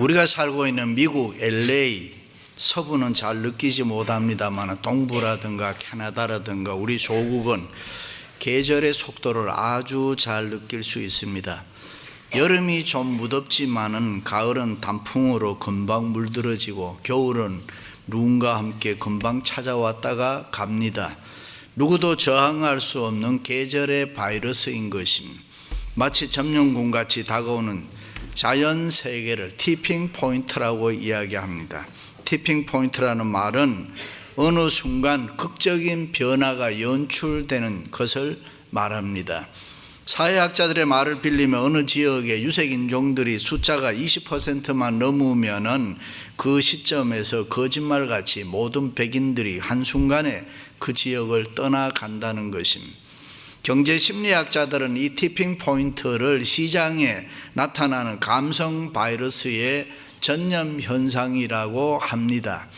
우리가 살고 있는 미국 LA 서부는 잘 느끼지 못합니다만 동부라든가 캐나다라든가 우리 조국은 계절의 속도를 아주 잘 느낄 수 있습니다. 여름이 좀 무덥지만은 가을은 단풍으로 금방 물들어지고 겨울은 눈과 함께 금방 찾아왔다가 갑니다. 누구도 저항할 수 없는 계절의 바이러스인 것입니다. 마치 점령군같이 다가오는 자연 세계를 티핑 포인트라고 이야기합니다. 티핑 포인트라는 말은 어느 순간 극적인 변화가 연출되는 것을 말합니다. 사회학자들의 말을 빌리면 어느 지역의 유색인종들이 숫자가 20%만 넘으면은 그 시점에서 거짓말같이 모든 백인들이 한순간에 그 지역을 떠나간다는 것입니다. 경제심리학자들은 이 티핑 포인트를 시장에 나타나는 감성 바이러스의 전염 현상이라고 합니다.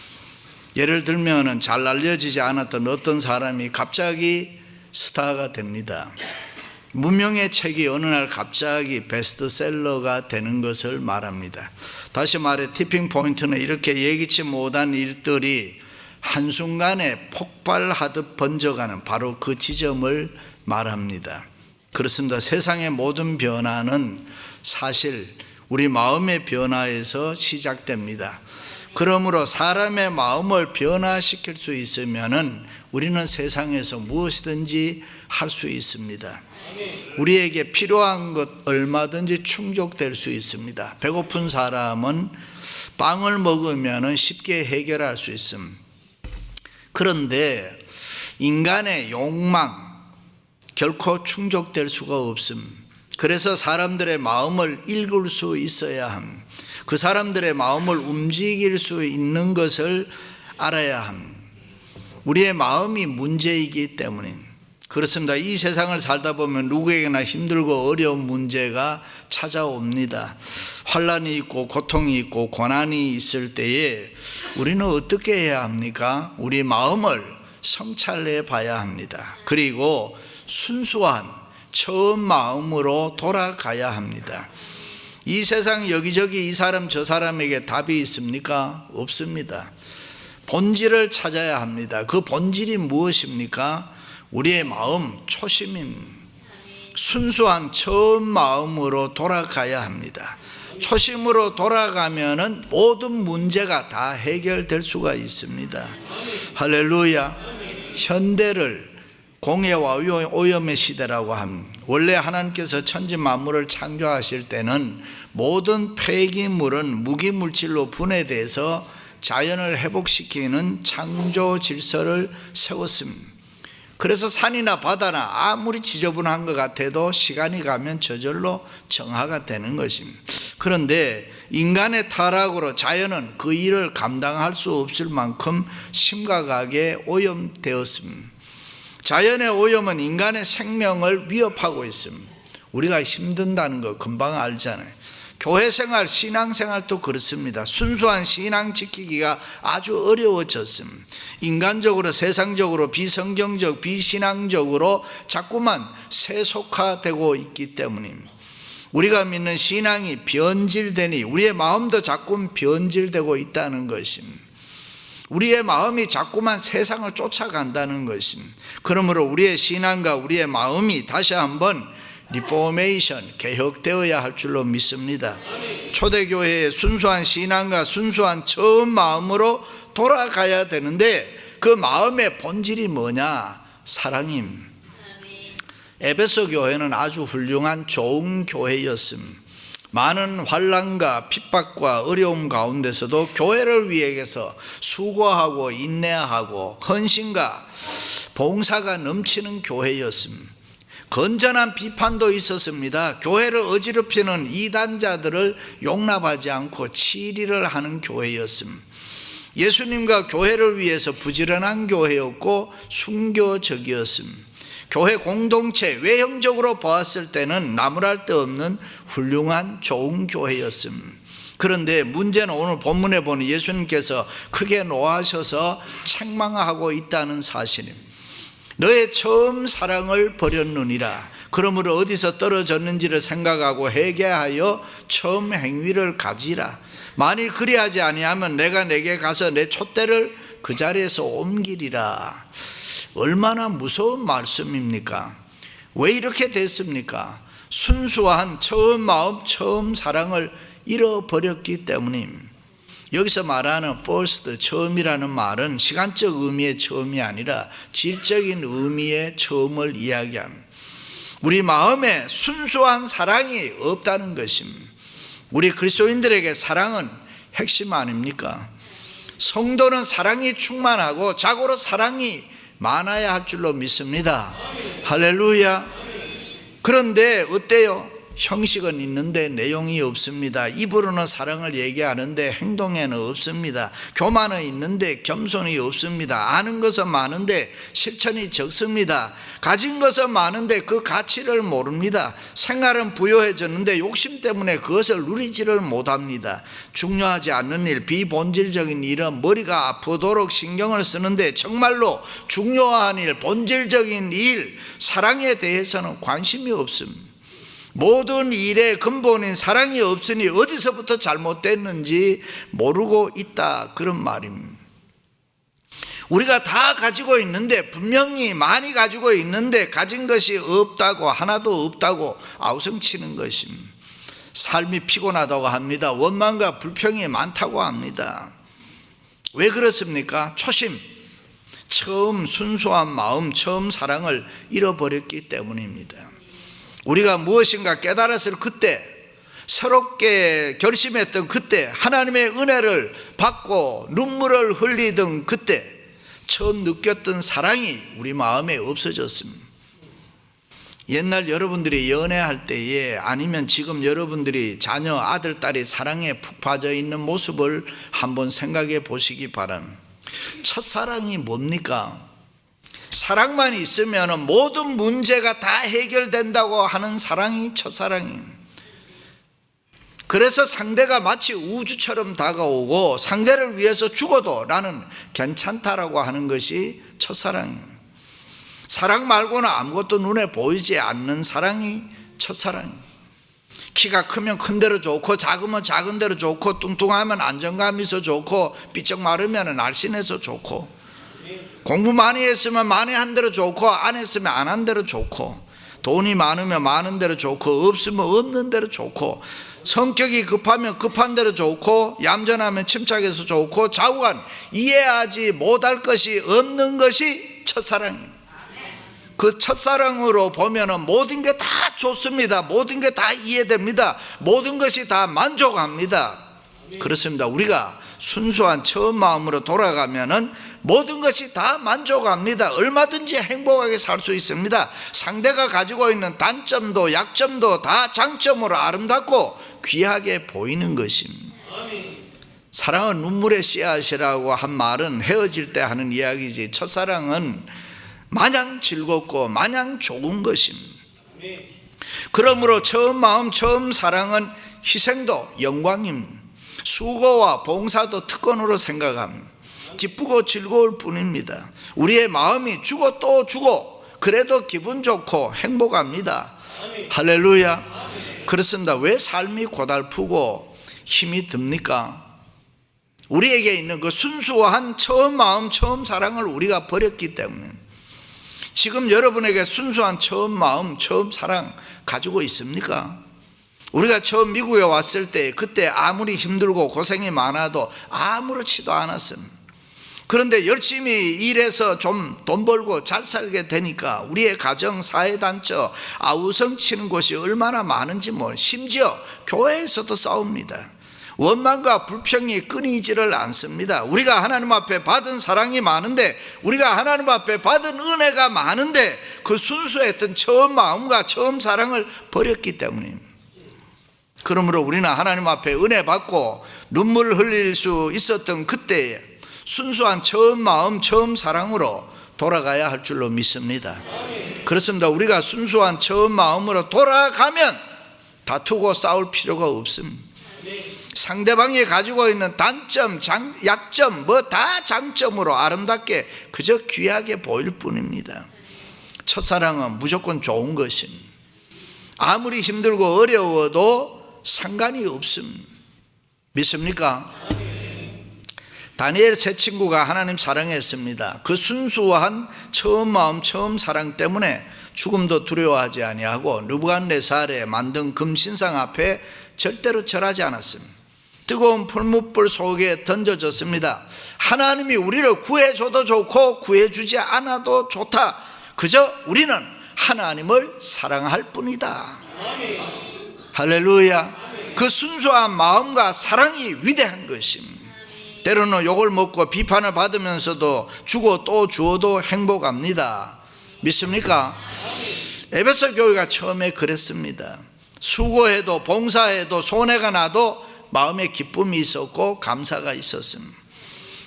예를 들면 잘 알려지지 않았던 어떤 사람이 갑자기 스타가 됩니다. 무명의 책이 어느 날 갑자기 베스트셀러가 되는 것을 말합니다. 다시 말해 티핑 포인트는 이렇게 예기치 못한 일들이 한순간에 폭발하듯 번져가는 바로 그 지점을 말합니다. 그렇습니다. 세상의 모든 변화는 사실 우리 마음의 변화에서 시작됩니다. 그러므로 사람의 마음을 변화시킬 수 있으면은 우리는 세상에서 무엇이든지 할 수 있습니다. 우리에게 필요한 것 얼마든지 충족될 수 있습니다. 배고픈 사람은 빵을 먹으면 쉽게 해결할 수 있습니다. 그런데 인간의 욕망 결코 충족될 수가 없습니다. 그래서 사람들의 마음을 읽을 수 있어야 합니다. 그 사람들의 마음을 움직일 수 있는 것을 알아야 합니다. 우리의 마음이 문제이기 때문에 그렇습니다. 이 세상을 살다 보면 누구에게나 힘들고 어려운 문제가 찾아옵니다. 환난이 있고 고통이 있고 고난이 있을 때에 우리는 어떻게 해야 합니까? 우리 마음을 성찰해 봐야 합니다. 그리고 순수한 처음 마음으로 돌아가야 합니다. 이 세상 여기저기 이 사람 저 사람에게 답이 있습니까? 없습니다. 본질을 찾아야 합니다. 그 본질이 무엇입니까? 우리의 마음 초심입니다. 순수한 처음 마음으로 돌아가야 합니다. 초심으로 돌아가면은 모든 문제가 다 해결될 수가 있습니다. 할렐루야. 현대를 공해와 오염의 시대라고 합니다. 원래 하나님께서 천지 만물을 창조하실 때는 모든 폐기물은 무기물질로 분해돼서 자연을 회복시키는 창조 질서를 세웠습니다. 그래서 산이나 바다나 아무리 지저분한 것 같아도 시간이 가면 저절로 정화가 되는 것입니다. 그런데 인간의 타락으로 자연은 그 일을 감당할 수 없을 만큼 심각하게 오염되었습니다. 자연의 오염은 인간의 생명을 위협하고 있습니다. 우리가 힘든다는 거 금방 알잖아요. 교회생활, 신앙생활도 그렇습니다. 순수한 신앙 지키기가 아주 어려워졌습니다. 인간적으로, 세상적으로, 비성경적, 비신앙적으로 자꾸만 세속화되고 있기 때문입니다. 우리가 믿는 신앙이 변질되니 우리의 마음도 자꾸 변질되고 있다는 것입니다. 우리의 마음이 자꾸만 세상을 쫓아간다는 것입니다. 그러므로 우리의 신앙과 우리의 마음이 다시 한번 리포메이션, 개혁되어야 할 줄로 믿습니다. 초대교회의 순수한 신앙과 순수한 처음 마음으로 돌아가야 되는데 그 마음의 본질이 뭐냐? 사랑임. 에베소 교회는 아주 훌륭한 좋은 교회였습니다. 많은 환난과 핍박과 어려움 가운데서도 교회를 위해서 수고하고 인내하고 헌신과 봉사가 넘치는 교회였습니다. 건전한 비판도 있었습니다. 교회를 어지럽히는 이단자들을 용납하지 않고 치리를 하는 교회였습니다. 예수님과 교회를 위해서 부지런한 교회였고 순교적이었습니다. 교회 공동체 외형적으로 보았을 때는 나무랄 데 없는 훌륭한 좋은 교회였습니다. 그런데 문제는 오늘 본문에 보는 예수님께서 크게 노하셔서 책망하고 있다는 사실입니다. 너의 처음 사랑을 버렸느니라. 그러므로 어디서 떨어졌는지를 생각하고 회개하여 처음 행위를 가지라. 만일 그리하지 아니하면 내가 내게 가서 내 촛대를 그 자리에서 옮기리라. 얼마나 무서운 말씀입니까? 왜 이렇게 됐습니까? 순수한 처음 마음, 처음 사랑을 잃어버렸기 때문입니다. 여기서 말하는 first, 처음이라는 말은 시간적 의미의 처음이 아니라 질적인 의미의 처음을 이야기합니다. 우리 마음에 순수한 사랑이 없다는 것입니다. 우리 그리스도인들에게 사랑은 핵심 아닙니까? 성도는 사랑이 충만하고 자고로 사랑이 많아야 할 줄로 믿습니다. 할렐루야. 그런데 어때요? 형식은 있는데 내용이 없습니다. 입으로는 사랑을 얘기하는데 행동에는 없습니다. 교만은 있는데 겸손이 없습니다. 아는 것은 많은데 실천이 적습니다. 가진 것은 많은데 그 가치를 모릅니다. 생활은 부유해졌는데 욕심 때문에 그것을 누리지를 못합니다. 중요하지 않는 일, 비본질적인 일은 머리가 아프도록 신경을 쓰는데 정말로 중요한 일, 본질적인 일, 사랑에 대해서는 관심이 없습니다. 모든 일의 근본인 사랑이 없으니 어디서부터 잘못됐는지 모르고 있다, 그런 말입니다. 우리가 다 가지고 있는데, 분명히 많이 가지고 있는데 가진 것이 없다고, 하나도 없다고 아우성치는 것입니다. 삶이 피곤하다고 합니다. 원망과 불평이 많다고 합니다. 왜 그렇습니까? 초심, 처음 순수한 마음, 처음 사랑을 잃어버렸기 때문입니다. 우리가 무엇인가 깨달았을 그때, 새롭게 결심했던 그때, 하나님의 은혜를 받고 눈물을 흘리던 그때 처음 느꼈던 사랑이 우리 마음에 없어졌습니다. 옛날 여러분들이 연애할 때에, 아니면 지금 여러분들이 자녀, 아들, 딸이 사랑에 푹 빠져 있는 모습을 한번 생각해 보시기 바랍니다. 첫사랑이 뭡니까? 사랑만 있으면 모든 문제가 다 해결된다고 하는 사랑이 첫사랑입니다. 그래서 상대가 마치 우주처럼 다가오고 상대를 위해서 죽어도 나는 괜찮다라고 하는 것이 첫사랑입니다. 사랑 말고는 아무것도 눈에 보이지 않는 사랑이 첫사랑입니다. 키가 크면 큰 대로 좋고, 작으면 작은 대로 좋고, 뚱뚱하면 안정감 있어 좋고, 삐쩍 마르면 날씬해서 좋고, 공부 많이 했으면 많이 한 대로 좋고, 안 했으면 안 한 대로 좋고, 돈이 많으면 많은 대로 좋고, 없으면 없는 대로 좋고, 성격이 급하면 급한 대로 좋고, 얌전하면 침착해서 좋고, 좌우간 이해하지 못할 것이 없는 것이 첫사랑입니다. 그 첫사랑으로 보면 모든 게 다 좋습니다. 모든 게 다 이해됩니다. 모든 것이 다 만족합니다. 그렇습니다. 우리가 순수한 처음 마음으로 돌아가면은 모든 것이 다 만족합니다. 얼마든지 행복하게 살 수 있습니다. 상대가 가지고 있는 단점도 약점도 다 장점으로 아름답고 귀하게 보이는 것입니다. 사랑은 눈물의 씨앗이라고 한 말은 헤어질 때 하는 이야기지, 첫사랑은 마냥 즐겁고 마냥 좋은 것입니다. 그러므로 처음 마음, 처음 사랑은 희생도 영광입니다. 수고와 봉사도 특권으로 생각합니다. 기쁘고 즐거울 뿐입니다. 우리의 마음이 주고 또 주고 그래도 기분 좋고 행복합니다. 할렐루야. 그렇습니다. 왜 삶이 고달프고 힘이 듭니까? 우리에게 있는 그 순수한 처음 마음, 처음 사랑을 우리가 버렸기 때문에. 지금 여러분에게 순수한 처음 마음, 처음 사랑 가지고 있습니까? 우리가 처음 미국에 왔을 때 그때 아무리 힘들고 고생이 많아도 아무렇지도 않았습니다. 그런데 열심히 일해서 좀 돈 벌고 잘 살게 되니까 우리의 가정, 사회단체 아우성치는 곳이 얼마나 많은지 심지어 교회에서도 싸웁니다. 원망과 불평이 끊이지를 않습니다. 우리가 하나님 앞에 받은 사랑이 많은데, 우리가 하나님 앞에 받은 은혜가 많은데 그 순수했던 처음 마음과 처음 사랑을 버렸기 때문입니다. 그러므로 우리는 하나님 앞에 은혜 받고 눈물 흘릴 수 있었던 그때에 순수한 처음 마음, 처음 사랑으로 돌아가야 할 줄로 믿습니다. 그렇습니다. 우리가 순수한 처음 마음으로 돌아가면 다투고 싸울 필요가 없습니다. 상대방이 가지고 있는 단점, 약점 다 장점으로 아름답게 그저 귀하게 보일 뿐입니다. 첫사랑은 무조건 좋은 것입니다. 아무리 힘들고 어려워도 상관이 없습니다. 믿습니까? 다니엘 세 친구가 하나님 사랑했습니다. 그 순수한 처음 마음, 처음 사랑 때문에 죽음도 두려워하지 아니하고 느부갓네살에 만든 금신상 앞에 절대로 절하지 않았습니다. 뜨거운 풀무불 속에 던져졌습니다. 하나님이 우리를 구해줘도 좋고 구해주지 않아도 좋다. 그저 우리는 하나님을 사랑할 뿐이다. 할렐루야. 그 순수한 마음과 사랑이 위대한 것입니다. 때로는 욕을 먹고 비판을 받으면서도 주고 또 주어도 행복합니다. 믿습니까? 에베소 교회가 처음에 그랬습니다. 수고해도 봉사해도 손해가 나도 마음에 기쁨이 있었고 감사가 있었습니다.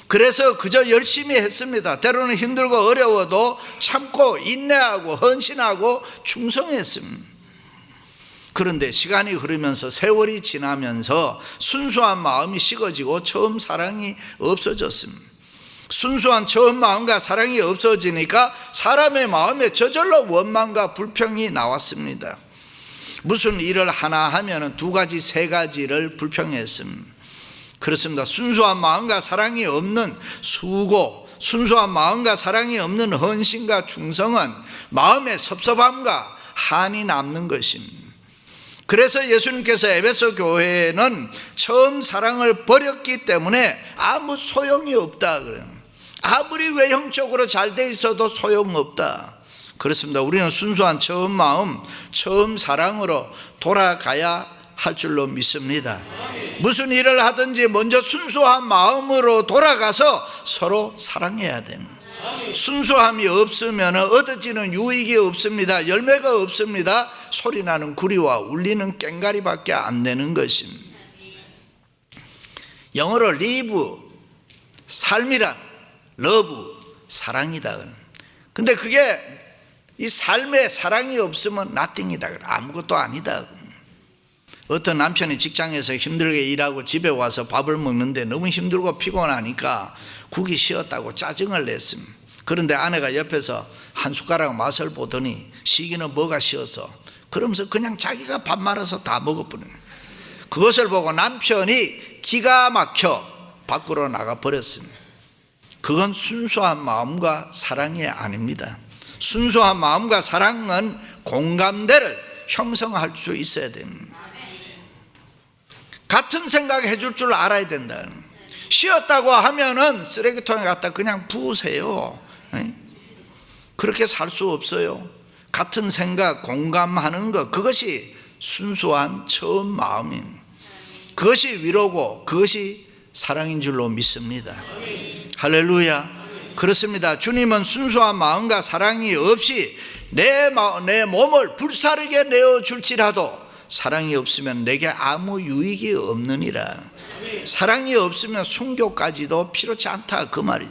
그래서 그저 열심히 했습니다. 때로는 힘들고 어려워도 참고 인내하고 헌신하고 충성했습니다. 그런데 시간이 흐르면서 세월이 지나면서 순수한 마음이 식어지고 처음 사랑이 없어졌습니다. 순수한 처음 마음과 사랑이 없어지니까 사람의 마음에 저절로 원망과 불평이 나왔습니다. 무슨 일을 하나 하면 두 가지, 세 가지를 불평했습니다. 그렇습니다. 순수한 마음과 사랑이 없는 수고, 순수한 마음과 사랑이 없는 헌신과 충성은 마음의 섭섭함과 한이 남는 것입니다. 그래서 예수님께서 에베소 교회는 처음 사랑을 버렸기 때문에 아무 소용이 없다 그래요. 아무리 외형적으로 잘 돼 있어도 소용없다. 그렇습니다. 우리는 순수한 처음 마음, 처음 사랑으로 돌아가야 할 줄로 믿습니다. 무슨 일을 하든지 먼저 순수한 마음으로 돌아가서 서로 사랑해야 됩니다. 순수함이 없으면 얻어지는 유익이 없습니다. 열매가 없습니다. 소리나는 구리와 울리는 꽹가리밖에 안 되는 것입니다. 영어로 live, 삶이란 love, 사랑이다. 근데 그게 이 삶에 사랑이 없으면 nothing이다. 아무것도 아니다. 어떤 남편이 직장에서 힘들게 일하고 집에 와서 밥을 먹는데 너무 힘들고 피곤하니까 국이 식었다고 짜증을 냈습니다. 그런데 아내가 옆에서 한 숟가락 맛을 보더니 시기는 뭐가 식었어? 그러면서 그냥 자기가 밥 말아서 다 먹어버리는 거예요. 그것을 보고 남편이 기가 막혀 밖으로 나가버렸습니다. 그건 순수한 마음과 사랑이 아닙니다. 순수한 마음과 사랑은 공감대를 형성할 수 있어야 됩니다. 같은 생각해 줄 줄 알아야 된다. 쉬었다고 하면은 쓰레기통에 갖다 그냥 부으세요. 그렇게 살 수 없어요. 같은 생각, 공감하는 것, 그것이 순수한 처음 마음입니다. 그것이 위로고 그것이 사랑인 줄로 믿습니다. 할렐루야. 그렇습니다. 주님은 순수한 마음과 사랑이 없이 내 몸을 불사르게 내어줄지라도 사랑이 없으면 내게 아무 유익이 없느니라. 사랑이 없으면 순교까지도 필요치 않다 그 말이죠.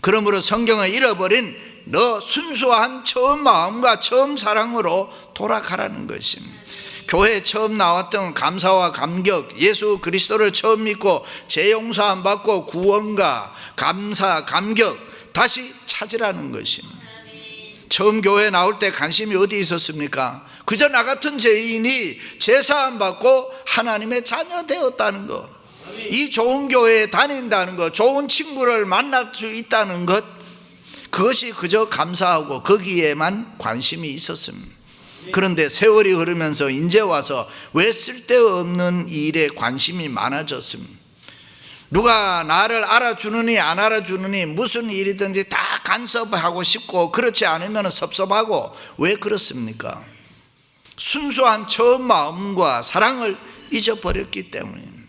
그러므로 성경을 잃어버린 너 순수한 처음 마음과 처음 사랑으로 돌아가라는 것입니다. 교회에 처음 나왔던 감사와 감격, 예수 그리스도를 처음 믿고 죄용서함 받고 구원과 감사, 감격 다시 찾으라는 것입니다. 처음 교회에 나올 때 관심이 어디 있었습니까? 그저 나 같은 죄인이 죄사함 받고 하나님의 자녀 되었다는 것, 이 좋은 교회에 다닌다는 것, 좋은 친구를 만날 수 있다는 것, 그것이 그저 감사하고 거기에만 관심이 있었습니다. 그런데 세월이 흐르면서 이제 와서 왜 쓸데없는 일에 관심이 많아졌습니다. 누가 나를 알아주느니 안 알아주느니 무슨 일이든지 다 간섭하고 싶고 그렇지 않으면 섭섭하고 왜 그렇습니까? 순수한 처음 마음과 사랑을 잊어버렸기 때문입니다.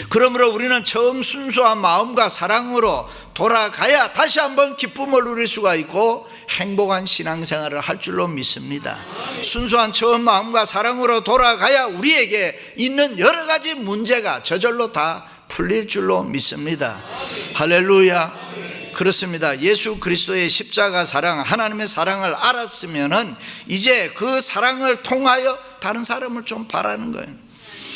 그러므로 우리는 처음 순수한 마음과 사랑으로 돌아가야 다시 한번 기쁨을 누릴 수가 있고 행복한 신앙생활을 할 줄로 믿습니다. 순수한 처음 마음과 사랑으로 돌아가야 우리에게 있는 여러 가지 문제가 저절로 다 풀릴 줄로 믿습니다. 할렐루야. 그렇습니다. 예수 그리스도의 십자가 사랑, 하나님의 사랑을 알았으면은 이제 그 사랑을 통하여 다른 사람을 좀 바라는 거예요.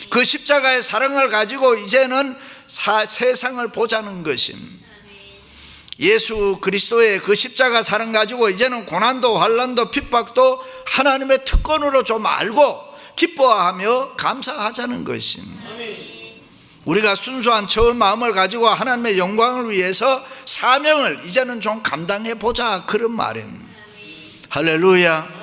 그 십자가의 사랑을 가지고 이제는 세상을 보자는 것입니다. 예수 그리스도의 그 십자가 사랑 가지고 이제는 고난도 환난도 핍박도 하나님의 특권으로 좀 알고 기뻐하며 감사하자는 것입니다. 우리가 순수한 처음 마음을 가지고 하나님의 영광을 위해서 사명을 이제는 좀 감당해 보자, 그런 말입니다. 할렐루야.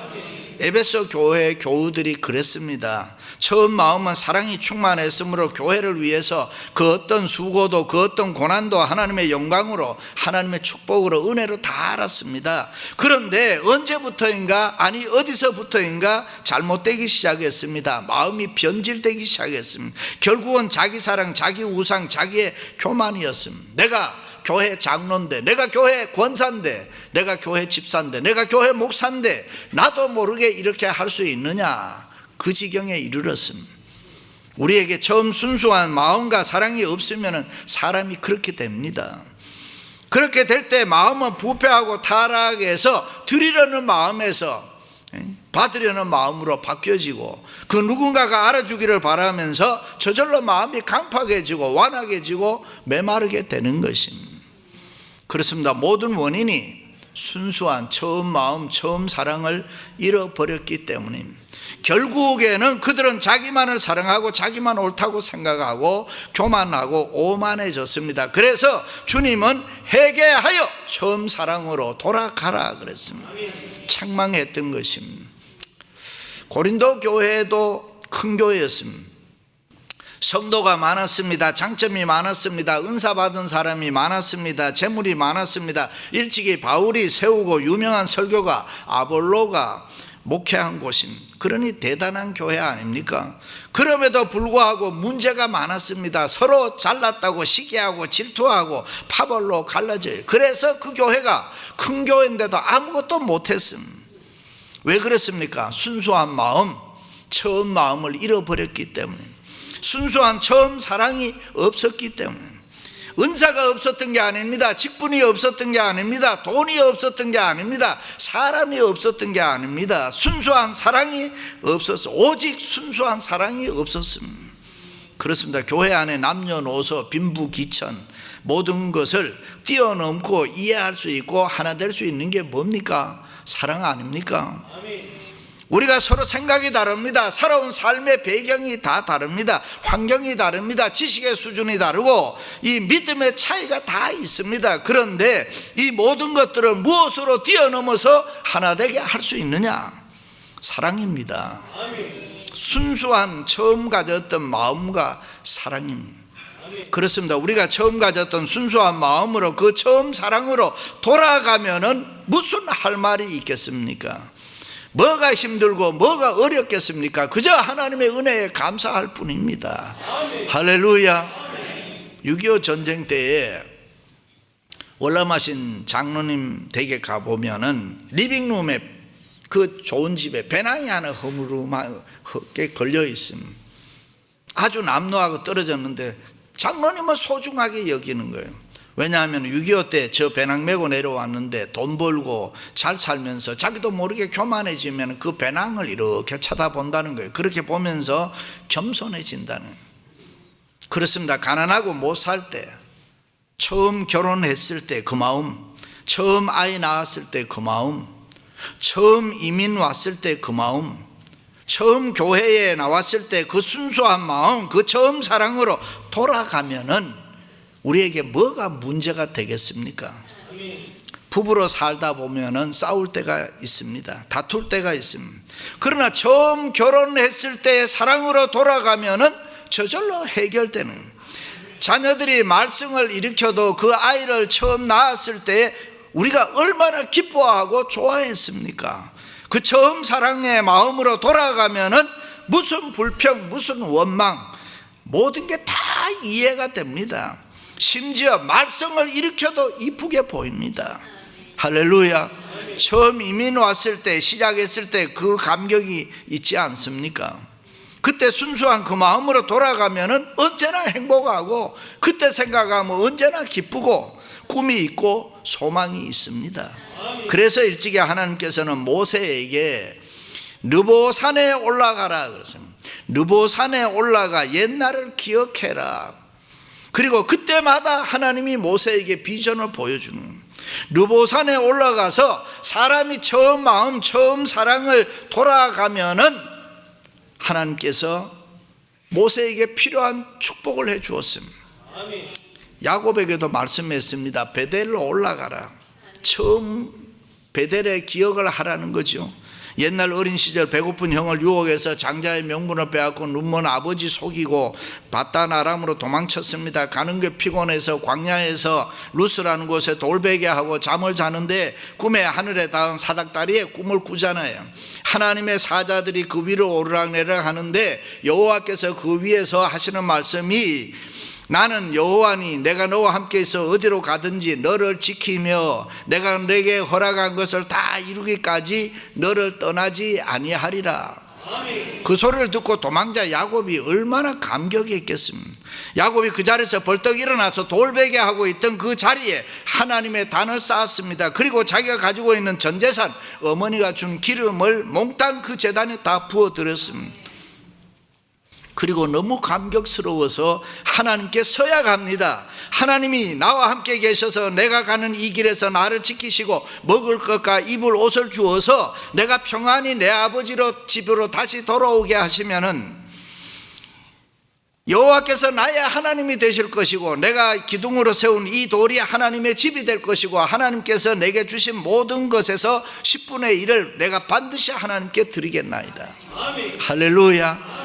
에베소 교회 교우들이 그랬습니다. 처음 마음은 사랑이 충만했으므로 교회를 위해서 그 어떤 수고도 그 어떤 고난도 하나님의 영광으로, 하나님의 축복으로, 은혜로 다 알았습니다. 그런데 언제부터인가, 아니 어디서부터인가 잘못되기 시작했습니다. 마음이 변질되기 시작했습니다. 결국은 자기 사랑, 자기 우상, 자기의 교만이었습니다. 내가 교회 장로인데, 내가 교회 권사인데, 내가 교회 집사인데, 내가 교회 목사인데 나도 모르게 이렇게 할 수 있느냐, 그 지경에 이르렀습니다. 우리에게 처음 순수한 마음과 사랑이 없으면 사람이 그렇게 됩니다. 그렇게 될 때 마음은 부패하고 타락해서 드리려는 마음에서 받으려는 마음으로 바뀌어지고, 그 누군가가 알아주기를 바라면서 저절로 마음이 강팍해지고 완악해지고 메마르게 되는 것입니다. 그렇습니다. 모든 원인이 순수한 처음 마음, 처음 사랑을 잃어버렸기 때문입니다. 결국에는 그들은 자기만을 사랑하고 자기만 옳다고 생각하고 교만하고 오만해졌습니다. 그래서 주님은 회개하여 처음 사랑으로 돌아가라 그랬습니다. 책망했던 것입니다. 고린도 교회도 큰 교회였습니다. 성도가 많았습니다. 장점이 많았습니다. 은사 받은 사람이 많았습니다. 재물이 많았습니다. 일찍이 바울이 세우고 유명한 설교가 아볼로가 목회한 곳입니다. 그러니 대단한 교회 아닙니까? 그럼에도 불구하고 문제가 많았습니다. 서로 잘났다고 시기하고 질투하고 파벌로 갈라져요. 그래서 그 교회가 큰 교회인데도 아무것도 못했습니다. 왜 그렇습니까? 순수한 마음, 처음 마음을 잃어버렸기 때문에, 순수한 처음 사랑이 없었기 때문에. 은사가 없었던 게 아닙니다. 직분이 없었던 게 아닙니다. 돈이 없었던 게 아닙니다. 사람이 없었던 게 아닙니다. 순수한 사랑이 없었어. 오직 순수한 사랑이 없었습니다. 그렇습니다. 교회 안에 남녀노소 빈부귀천 모든 것을 뛰어넘고 이해할 수 있고 하나 될 수 있는 게 뭡니까? 사랑 아닙니까? 우리가 서로 생각이 다릅니다. 살아온 삶의 배경이 다 다릅니다. 환경이 다릅니다. 지식의 수준이 다르고 이 믿음의 차이가 다 있습니다. 그런데 이 모든 것들을 무엇으로 뛰어넘어서 하나 되게 할 수 있느냐? 사랑입니다. 순수한 처음 가졌던 마음과 사랑입니다. 그렇습니다. 우리가 처음 가졌던 순수한 마음으로, 그 처음 사랑으로 돌아가면은 무슨 할 말이 있겠습니까? 뭐가 힘들고 뭐가 어렵겠습니까? 그저 하나님의 은혜에 감사할 뿐입니다. 아멘. 할렐루야. 아멘. 6.25 전쟁 때에 월남하신 장로님 댁에 가보면은 리빙룸에, 그 좋은 집에 배낭이 하나 허물하게 걸려 있습니다. 아주 남루하고 떨어졌는데 장로님은 소중하게 여기는 거예요. 왜냐하면 6.25 때 저 배낭 메고 내려왔는데 돈 벌고 잘 살면서 자기도 모르게 교만해지면 그 배낭을 이렇게 쳐다본다는 거예요. 그렇게 보면서 겸손해진다는 거예요. 그렇습니다. 가난하고 못 살 때, 처음 결혼했을 때 그 마음, 처음 아이 낳았을 때 그 마음, 처음 이민 왔을 때 그 마음, 처음 교회에 나왔을 때 그 순수한 마음, 그 처음 사랑으로 돌아가면은 우리에게 뭐가 문제가 되겠습니까? 부부로 살다 보면은 싸울 때가 있습니다. 다툴 때가 있습니다. 그러나 처음 결혼했을 때의 사랑으로 돌아가면은 저절로 해결되는, 자녀들이 말썽을 일으켜도 그 아이를 처음 낳았을 때 우리가 얼마나 기뻐하고 좋아했습니까? 그 처음 사랑의 마음으로 돌아가면은 무슨 불평, 무슨 원망, 모든 게 다 이해가 됩니다. 심지어 말썽을 일으켜도 이쁘게 보입니다. 할렐루야. 처음 이민 왔을 때, 시작했을 때 그 감격이 있지 않습니까? 그때 순수한 그 마음으로 돌아가면은 언제나 행복하고, 그때 생각하면 언제나 기쁘고 꿈이 있고 소망이 있습니다. 그래서 일찍이 하나님께서는 모세에게 느보산에 올라가라 그랬습니다. 느보산에 올라가 옛날을 기억해라. 그리고 그때마다 하나님이 모세에게 비전을 보여주는, 느보산에 올라가서 사람이 처음 마음, 처음 사랑을 돌아가면은 하나님께서 모세에게 필요한 축복을 해 주었습니다. 야곱에게도 말씀했습니다. 베델로 올라가라. 처음 베델의 기억을 하라는 거죠. 옛날 어린 시절 배고픈 형을 유혹해서 장자의 명분을 빼앗고 눈먼 아버지 속이고 바단 아람으로 도망쳤습니다. 가는 게 피곤해서 광야에서 루스라는 곳에 돌베개 하고 잠을 자는데 꿈에 하늘에 닿은 사닥다리에 꿈을 꾸잖아요. 하나님의 사자들이 그 위로 오르락내리락 하는데 여호와께서 그 위에서 하시는 말씀이 나는 여호와니 내가 너와 함께 있어 어디로 가든지 너를 지키며 내가 내게 허락한 것을 다 이루기까지 너를 떠나지 아니하리라. 그 소리를 듣고 도망자 야곱이 얼마나 감격했겠습니까? 야곱이 그 자리에서 벌떡 일어나서 돌베개 하고 있던 그 자리에 하나님의 단을 쌓았습니다. 그리고 자기가 가지고 있는 전 재산 어머니가 준 기름을 몽땅 그 제단에 다 부어드렸습니다. 그리고 너무 감격스러워서 하나님께 서약합니다. 하나님이 나와 함께 계셔서 내가 가는 이 길에서 나를 지키시고 먹을 것과 입을 옷을 주어서 내가 평안히 내 아버지로 집으로 다시 돌아오게 하시면은 여호와께서 나의 하나님이 되실 것이고 내가 기둥으로 세운 이 돌이 하나님의 집이 될 것이고 하나님께서 내게 주신 모든 것에서 10분의 1을 내가 반드시 하나님께 드리겠나이다. 할렐루야.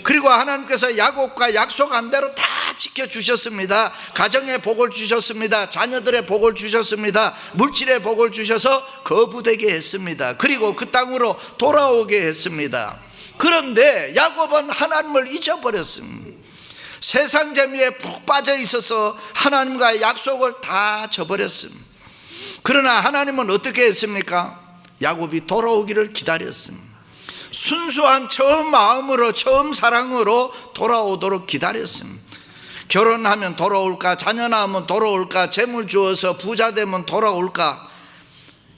그리고 하나님께서 야곱과 약속한 대로 다 지켜주셨습니다. 가정의 복을 주셨습니다. 자녀들의 복을 주셨습니다. 물질의 복을 주셔서 거부되게 했습니다. 그리고 그 땅으로 돌아오게 했습니다. 그런데 야곱은 하나님을 잊어버렸습니다. 세상 재미에 푹 빠져 있어서 하나님과의 약속을 다 저버렸습니다. 그러나 하나님은 어떻게 했습니까? 야곱이 돌아오기를 기다렸습니다. 순수한 처음 마음으로 처음 사랑으로 돌아오도록 기다렸습니다. 결혼하면 돌아올까? 자녀 낳으면 돌아올까? 재물 주어서 부자 되면 돌아올까?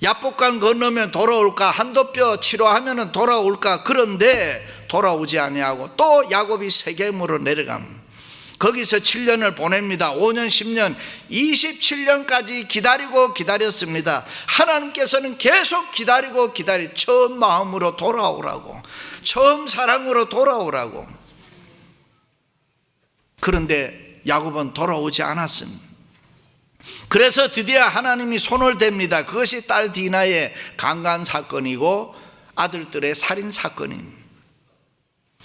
야복강 건너면 돌아올까? 한도뼈 치료하면 돌아올까? 그런데 돌아오지 아니하고 또 야곱이 세겜으로 내려갑니다. 거기서 7년을 보냅니다. 5년, 10년, 27년까지 기다렸습니다. 하나님께서는 계속 기다리고 처음 마음으로 돌아오라고, 처음 사랑으로 돌아오라고. 그런데 야곱은 돌아오지 않았습니다. 그래서 드디어 하나님이 손을 댑니다. 그것이 딸 디나의 강간 사건이고 아들들의 살인 사건입니다.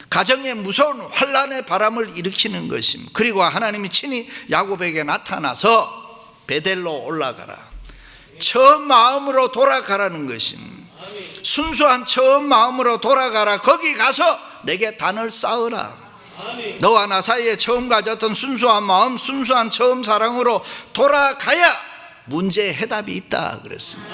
가정에 무서운 환란의 바람을 일으키는 것입니다. 그리고 하나님이 친히 야곱에게 나타나서 베델로 올라가라, 처음 마음으로 돌아가라는 것입니다. 순수한 처음 마음으로 돌아가라. 거기 가서 내게 단을 쌓으라. 너와 나 사이에 처음 가졌던 순수한 마음, 순수한 처음 사랑으로 돌아가야 문제의 해답이 있다 그랬습니다.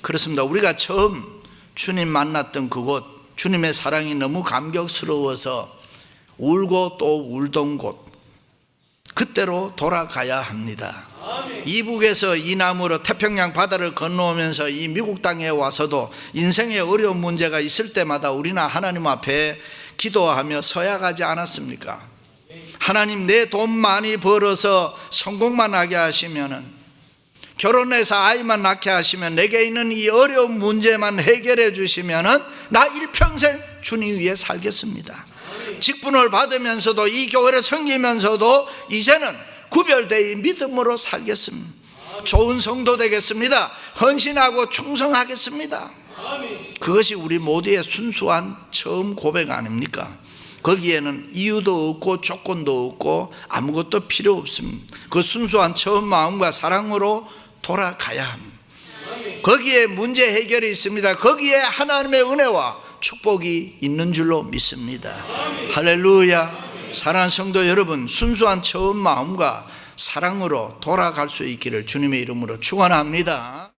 그렇습니다. 우리가 처음 주님 만났던 그곳, 주님의 사랑이 너무 감격스러워서 울고 또 울던 곳, 그때로 돌아가야 합니다. 이북에서 이남으로 태평양 바다를 건너오면서 이 미국 땅에 와서도 인생에 어려운 문제가 있을 때마다 우리는 하나님 앞에 기도하며 서약하지 않았습니까? 하나님, 내 돈 많이 벌어서 성공만 하게 하시면은, 결혼해서 아이만 낳게 하시면, 내게 있는 이 어려운 문제만 해결해 주시면은 나 일평생 주님 위에 살겠습니다. 직분을 받으면서도 이 교회를 섬기면서도 이제는 구별되어 믿음으로 살겠습니다. 좋은 성도 되겠습니다. 헌신하고 충성하겠습니다. 그것이 우리 모두의 순수한 처음 고백 아닙니까? 거기에는 이유도 없고 조건도 없고 아무것도 필요 없습니다. 그 순수한 처음 마음과 사랑으로 돌아가야 합니다. 거기에 문제 해결이 있습니다. 거기에 하나님의 은혜와 축복이 있는 줄로 믿습니다. 할렐루야. 사랑하는 성도 여러분, 순수한 처음 마음과 사랑으로 돌아갈 수 있기를 주님의 이름으로 축원합니다.